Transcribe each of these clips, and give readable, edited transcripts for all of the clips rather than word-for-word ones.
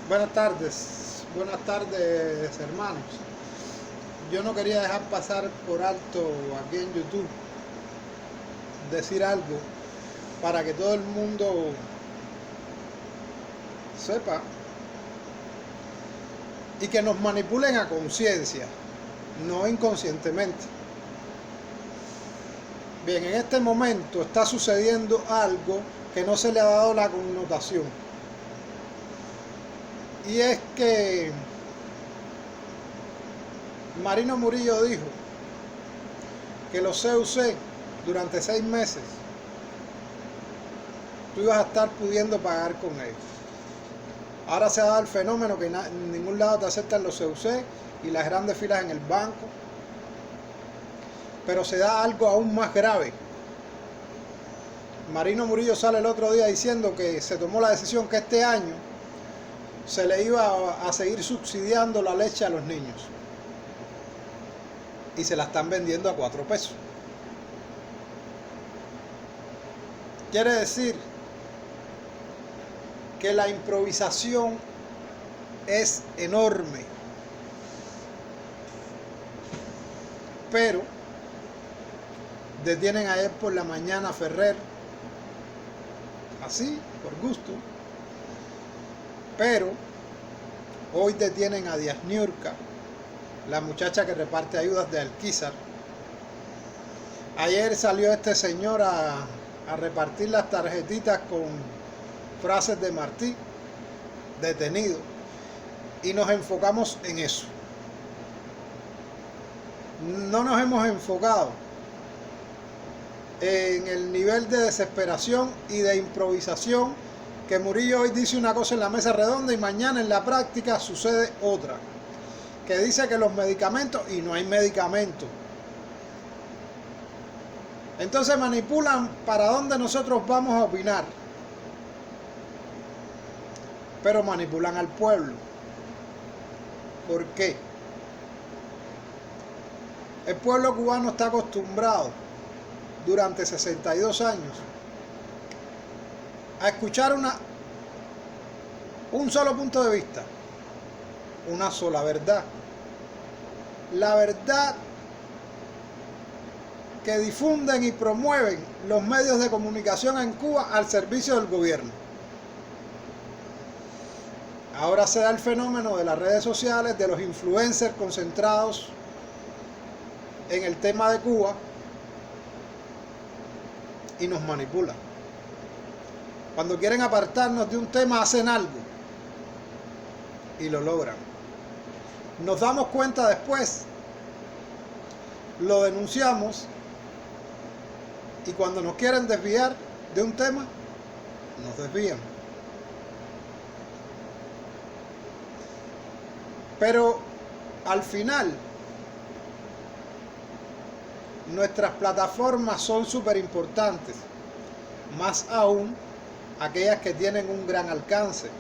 Buenas tardes hermanos. Yo no quería dejar pasar por alto aquí en YouTube decir algo para que todo el mundo sepa y que nos manipulen a conciencia, no inconscientemente. Bien, en este momento está sucediendo algo que no se le ha dado la connotación. Y es que Marino Murillo dijo que los CUC durante 6 meses tú ibas a estar pudiendo pagar con ellos. Ahora se ha dado el fenómeno que en ningún lado te aceptan los CUC y las grandes filas en el banco. Pero se da algo aún más grave. Marino Murillo sale el otro día diciendo que se tomó la decisión que este año se le iba a seguir subsidiando la leche a los niños. Y se la están vendiendo a 4 pesos. Quiere decir que la improvisación es enorme. Pero detienen ayer por la mañana a Ferrer, así, por gusto. Pero hoy detienen a Díaz Niurka, la muchacha que reparte ayudas de Alquizar. Ayer salió este señor a repartir las tarjetitas con frases de Martí, detenido, y nos enfocamos en eso. No nos hemos enfocado en el nivel de desesperación y de improvisación que Murillo hoy dice una cosa en la mesa redonda y mañana en la práctica sucede otra, que dice que los medicamentos, y no hay medicamentos. Entonces manipulan para dónde nosotros vamos a opinar, pero manipulan al pueblo. ¿Por qué? El pueblo cubano está acostumbrado durante 62 años a escuchar un solo punto de vista, una sola verdad. La verdad que difunden y promueven los medios de comunicación en Cuba al servicio del gobierno. Ahora se da el fenómeno de las redes sociales, de los influencers concentrados en el tema de Cuba, y nos manipulan. Cuando quieren apartarnos de un tema hacen algo y lo logran. Nos damos cuenta después, lo denunciamos, y cuando nos quieren desviar de un tema, nos desvían. Pero al final nuestras plataformas son súper importantes, más aún aquellas que tienen un gran alcance.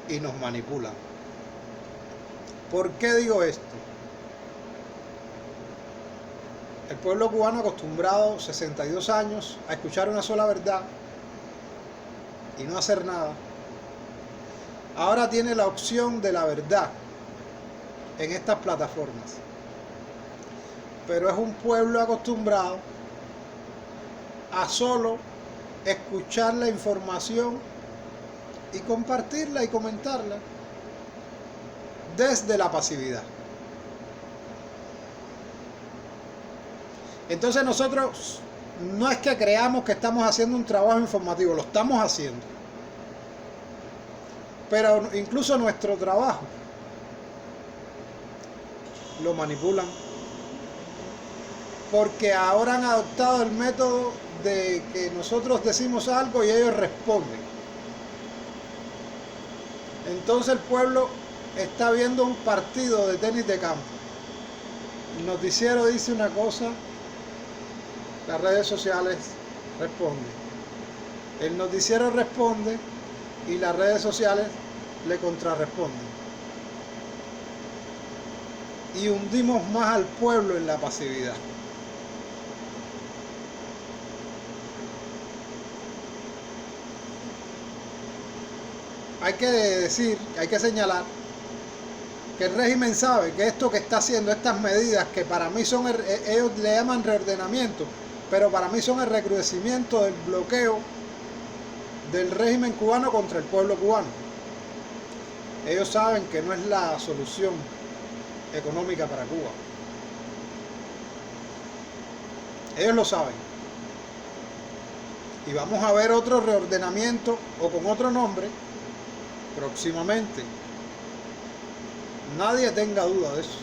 Y nos manipulan. ¿Por qué digo esto? El pueblo cubano, acostumbrado 62 años a escuchar una sola verdad y no hacer nada, ahora tiene la opción de la verdad en estas plataformas. Pero es un pueblo acostumbrado a solo escuchar la información y compartirla y comentarla desde la pasividad. Entonces nosotros no es que creamos que estamos haciendo un trabajo informativo, lo estamos haciendo. Pero incluso nuestro trabajo lo manipulan, porque ahora han adoptado el método de que nosotros decimos algo y ellos responden. Entonces el pueblo está viendo un partido de tenis de campo. El noticiero dice una cosa, las redes sociales responden. El noticiero responde y las redes sociales le contrarresponden. Y hundimos más al pueblo en la pasividad. hay que decir, hay que señalar que el régimen sabe que esto que está haciendo, estas medidas que para mí son, ellos le llaman reordenamiento, pero para mí son el recrudecimiento del bloqueo del régimen cubano contra el pueblo cubano. Ellos saben que no es la solución económica para Cuba. Ellos lo saben. Y vamos a ver otro reordenamiento o con otro nombre próximamente. Nadie tenga duda de eso.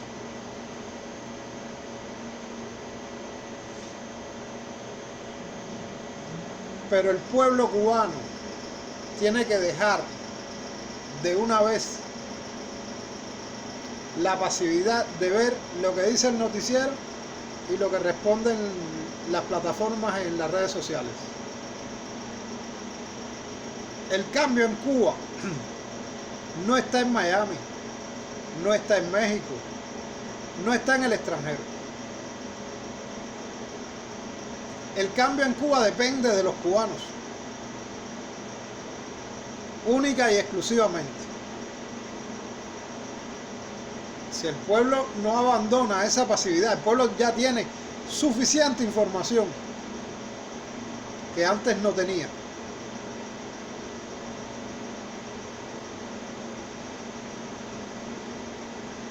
Pero el pueblo cubano tiene que dejar de una vez la pasividad de ver lo que dice el noticiero y lo que responden las plataformas en las redes sociales. El cambio en Cuba no está en Miami, no está en México, no está en el extranjero. El cambio en Cuba depende de los cubanos, única y exclusivamente. Si el pueblo no abandona esa pasividad, el pueblo ya tiene suficiente información que antes no tenía.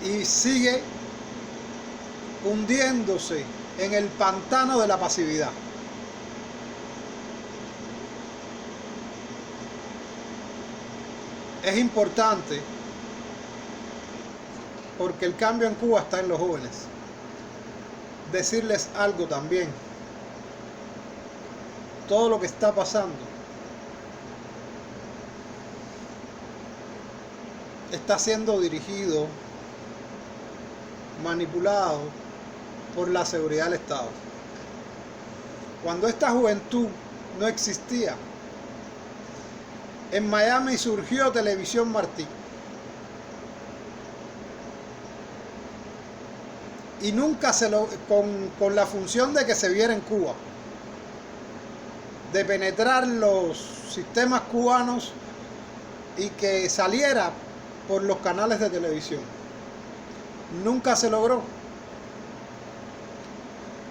Y sigue hundiéndose en el pantano de la pasividad. Es importante porque el cambio en Cuba está en los jóvenes. Decirles algo también. Todo lo que está pasando está siendo dirigido, manipulado por la seguridad del Estado. Cuando esta juventud no existía, en Miami surgió Televisión Martí. Y nunca con la función de que se viera en Cuba, de penetrar los sistemas cubanos y que saliera por los canales de televisión. Nunca se logró.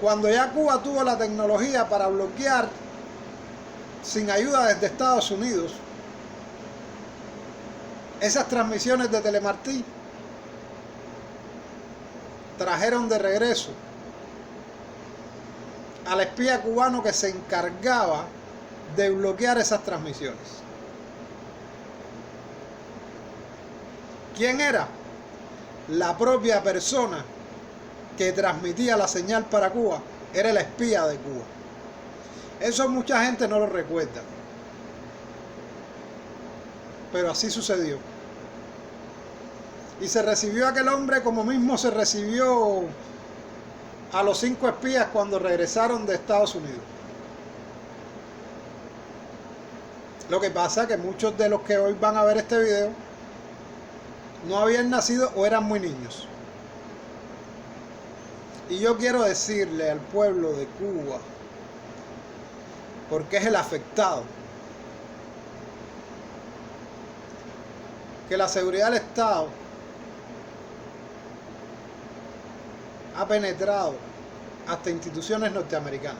Cuando ya Cuba tuvo la tecnología para bloquear sin ayuda desde Estados Unidos esas transmisiones de Telemartí, trajeron de regreso al espía cubano que se encargaba de bloquear esas transmisiones. ¿Quién era? La propia persona que transmitía la señal para Cuba era el espía de Cuba. Eso mucha gente no lo recuerda, pero así sucedió. Y se recibió a aquel hombre como mismo se recibió a los 5 espías cuando regresaron de Estados Unidos. Lo que pasa es que muchos de los que hoy van a ver este video no habían nacido o eran muy niños. Y yo quiero decirle al pueblo de Cuba, porque es el afectado, que la seguridad del Estado ha penetrado hasta instituciones norteamericanas.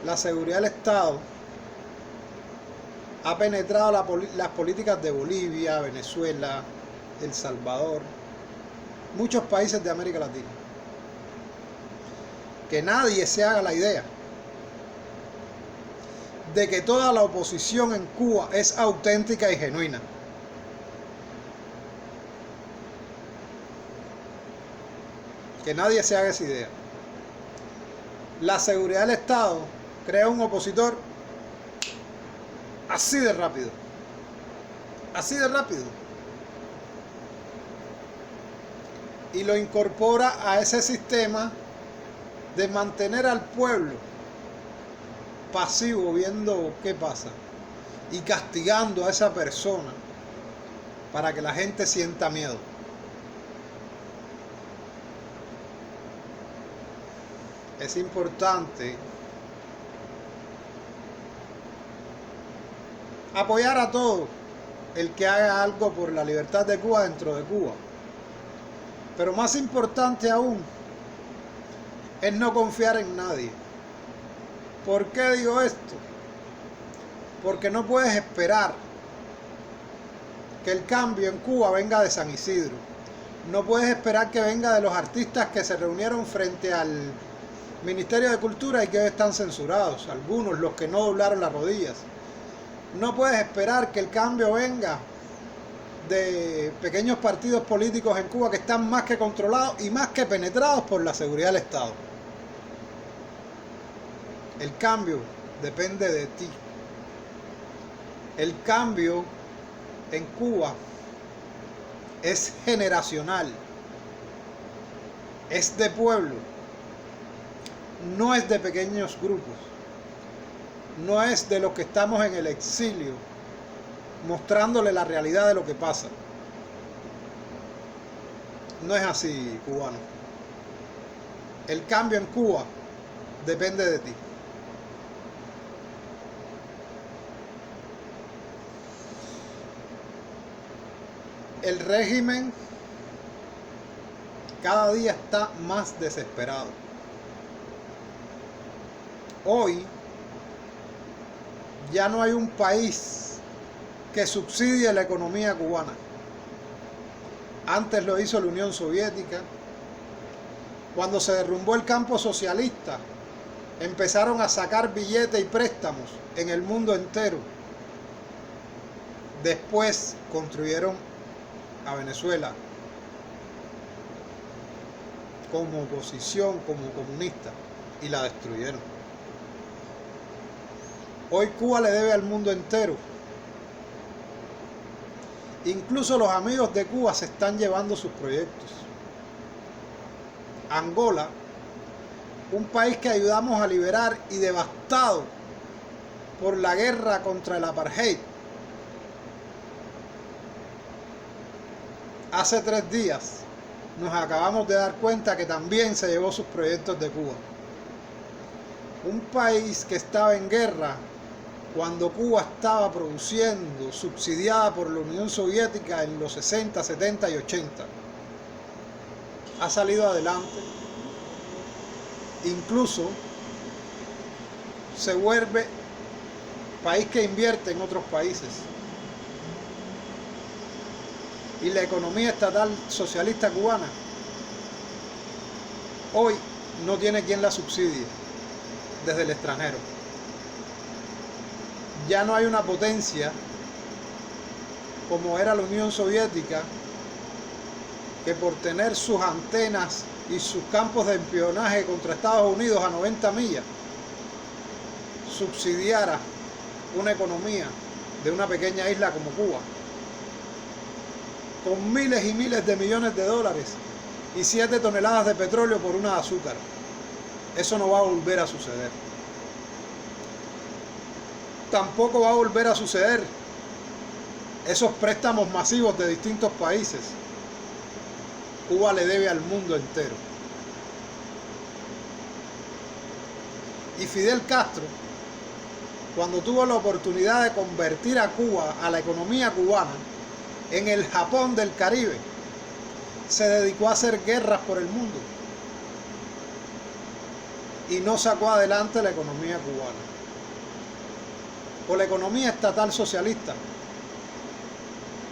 La seguridad del Estado ha penetrado las políticas de Bolivia, Venezuela, El Salvador, muchos países de América Latina. Que nadie se haga la idea de que toda la oposición en Cuba es auténtica y genuina. Que nadie se haga esa idea. La seguridad del Estado crea un opositor así de rápido. Así de rápido. Y lo incorpora a ese sistema de mantener al pueblo pasivo viendo qué pasa y castigando a esa persona para que la gente sienta miedo. Es importante apoyar a todo el que haga algo por la libertad de Cuba dentro de Cuba. Pero más importante aún es no confiar en nadie. ¿Por qué digo esto? Porque no puedes esperar que el cambio en Cuba venga de San Isidro. No puedes esperar que venga de los artistas que se reunieron frente al Ministerio de Cultura y que hoy están censurados, algunos, los que no doblaron las rodillas. No puedes esperar que el cambio venga de pequeños partidos políticos en Cuba que están más que controlados y más que penetrados por la seguridad del Estado. El cambio depende de ti. El cambio en Cuba es generacional, es de pueblo, no es de pequeños grupos, no es de los que estamos en el exilio mostrándole la realidad de lo que pasa. No es así, cubano. El cambio en Cuba depende de ti. El régimen cada día está más desesperado. Hoy ya no hay un país que subsidie la economía cubana. Antes lo hizo la Unión Soviética. Cuando se derrumbó el campo socialista, empezaron a sacar billetes y préstamos en el mundo entero. Después construyeron a Venezuela como oposición, como comunista, y la destruyeron. Hoy Cuba le debe al mundo entero. Incluso los amigos de Cuba se están llevando sus proyectos. Angola, un país que ayudamos a liberar y devastado por la guerra contra el apartheid. Hace 3 días nos acabamos de dar cuenta que también se llevó sus proyectos de Cuba. Un país que estaba en guerra cuando Cuba estaba produciendo, subsidiada por la Unión Soviética en los 60, 70 y 80. Ha salido adelante. Incluso se vuelve país que invierte en otros países. Y la economía estatal socialista cubana hoy no tiene quien la subsidie desde el extranjero. Ya no hay una potencia como era la Unión Soviética que por tener sus antenas y sus campos de espionaje contra Estados Unidos a 90 millas subsidiara una economía de una pequeña isla como Cuba, con miles y miles de millones de dólares y 7 toneladas de petróleo por una de azúcar. Eso no va a volver a suceder. Tampoco va a volver a suceder esos préstamos masivos de distintos países. Cuba le debe al mundo entero. Y Fidel Castro, cuando tuvo la oportunidad de convertir a Cuba, a la economía cubana, en el Japón del Caribe, se dedicó a hacer guerras por el mundo y no sacó adelante la economía cubana. O la economía estatal socialista.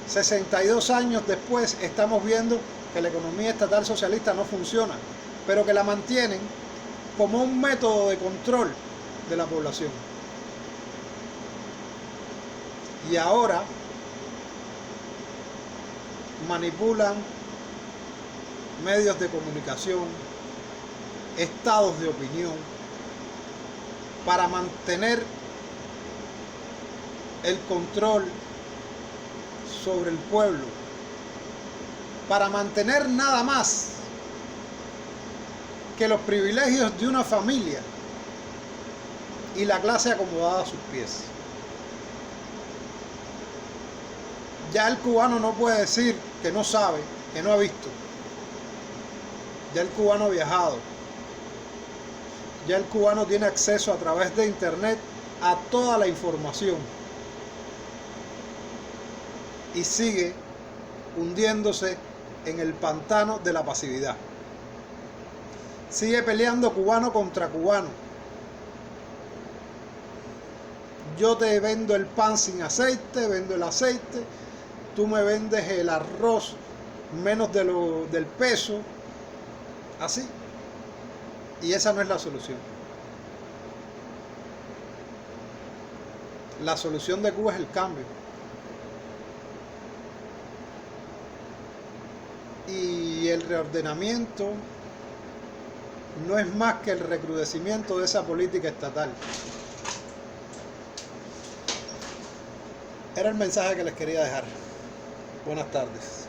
62 años después estamos viendo que la economía estatal socialista no funciona, pero que la mantienen como un método de control de la población. Y ahora manipulan medios de comunicación, estados de opinión, para mantener el control sobre el pueblo, para mantener nada más que los privilegios de una familia y la clase acomodada a sus pies. Ya el cubano no puede decir que no sabe, que no ha visto. Ya el cubano ha viajado. Ya el cubano tiene acceso a través de internet a toda la información. y sigue hundiéndose en el pantano de la pasividad. Sigue peleando cubano contra cubano. Yo te vendo el pan sin aceite, vendo el aceite, tú me vendes el arroz menos del peso, así. Y esa no es la solución. La solución de Cuba es el cambio. Y el reordenamiento no es más que el recrudecimiento de esa política estatal. Era el mensaje que les quería dejar. Buenas tardes.